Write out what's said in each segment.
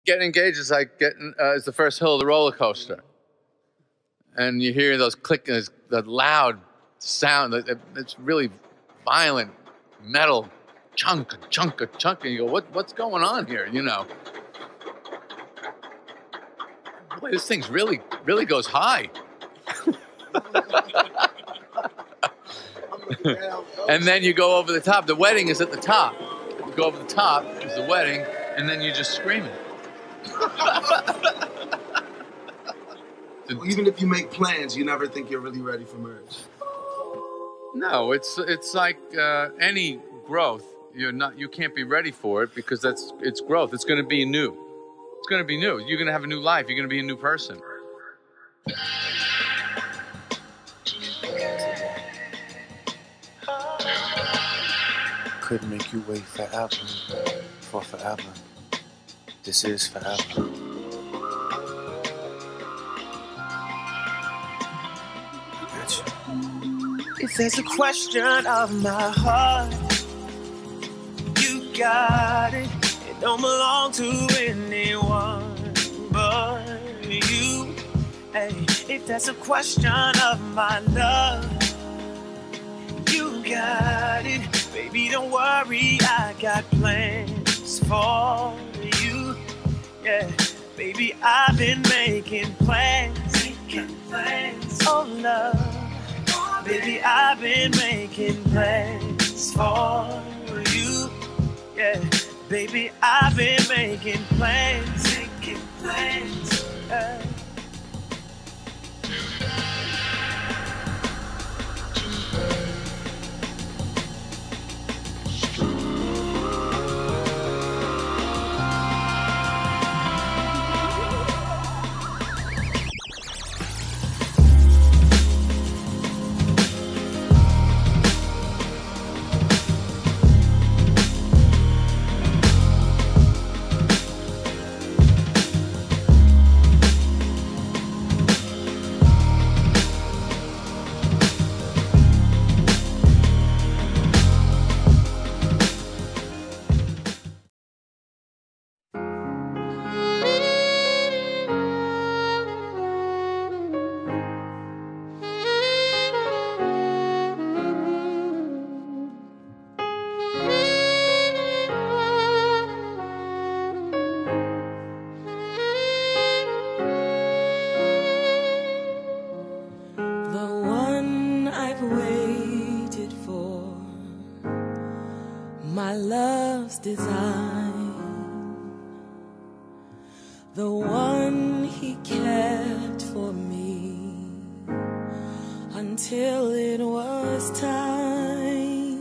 Getting engaged is like is the first hill of the roller coaster, and you hear those clicking, that loud sound. It's really violent metal chunk, and you go, what's going on here? You know, boy, this thing's really goes high. And then you go over the top. The wedding is at the top. You go over the top is the wedding, and then you're just screaming. Even if you make plans, you never think you're really ready for marriage. No, it's like any growth. You can't be ready for it because it's growth. It's going to be new. It's going to be new. You're going to have a new life. You're going to be a new person. Could make you wait forever for forever. This is forever. If there's a question of my heart, you got it. It don't belong to anyone but you. Hey, if there's a question of my love, you got it. Baby, don't worry, I got plans for you. Yeah, baby, I've been making plans. Oh, love. Baby, I've been making plans for you. Yeah, baby, I've been making plans. Yeah. My love's design, the one he kept for me until it was time,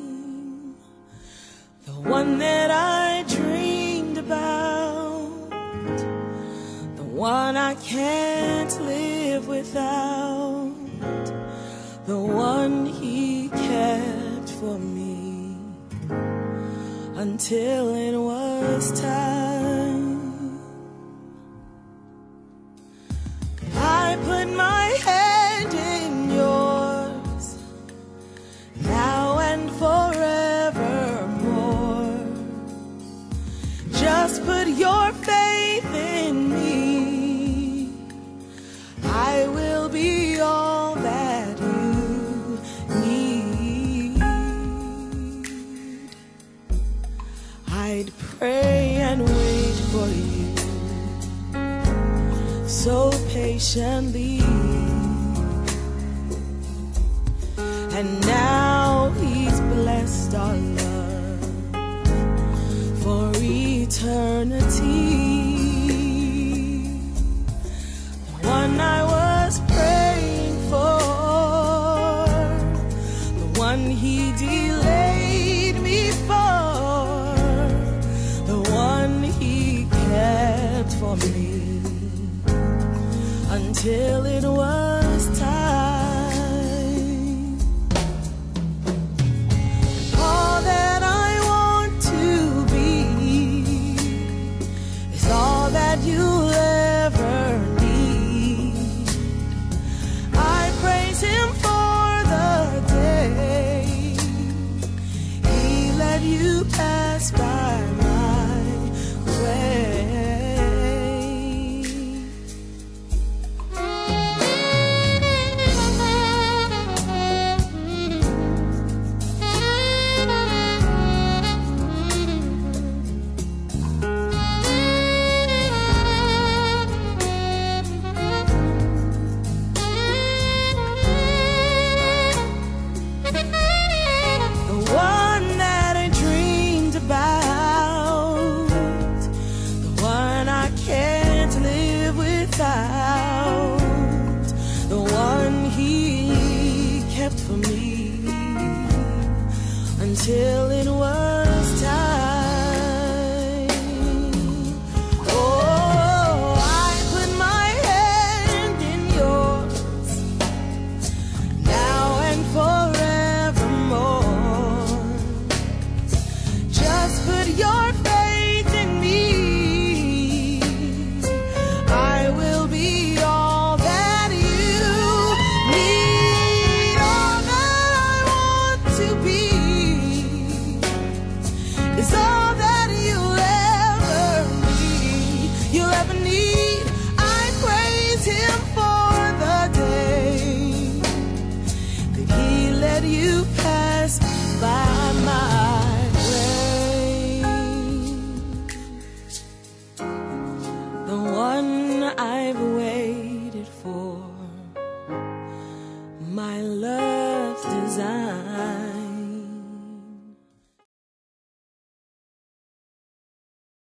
the one that I dreamed about, the one I can't live without, the one he kept for me until it was time. I put my hand in yours, now and forevermore. Just put your faith in me, I will be all that you need. I'd pray and wait for you so patiently, and now he's blessed our love for eternity.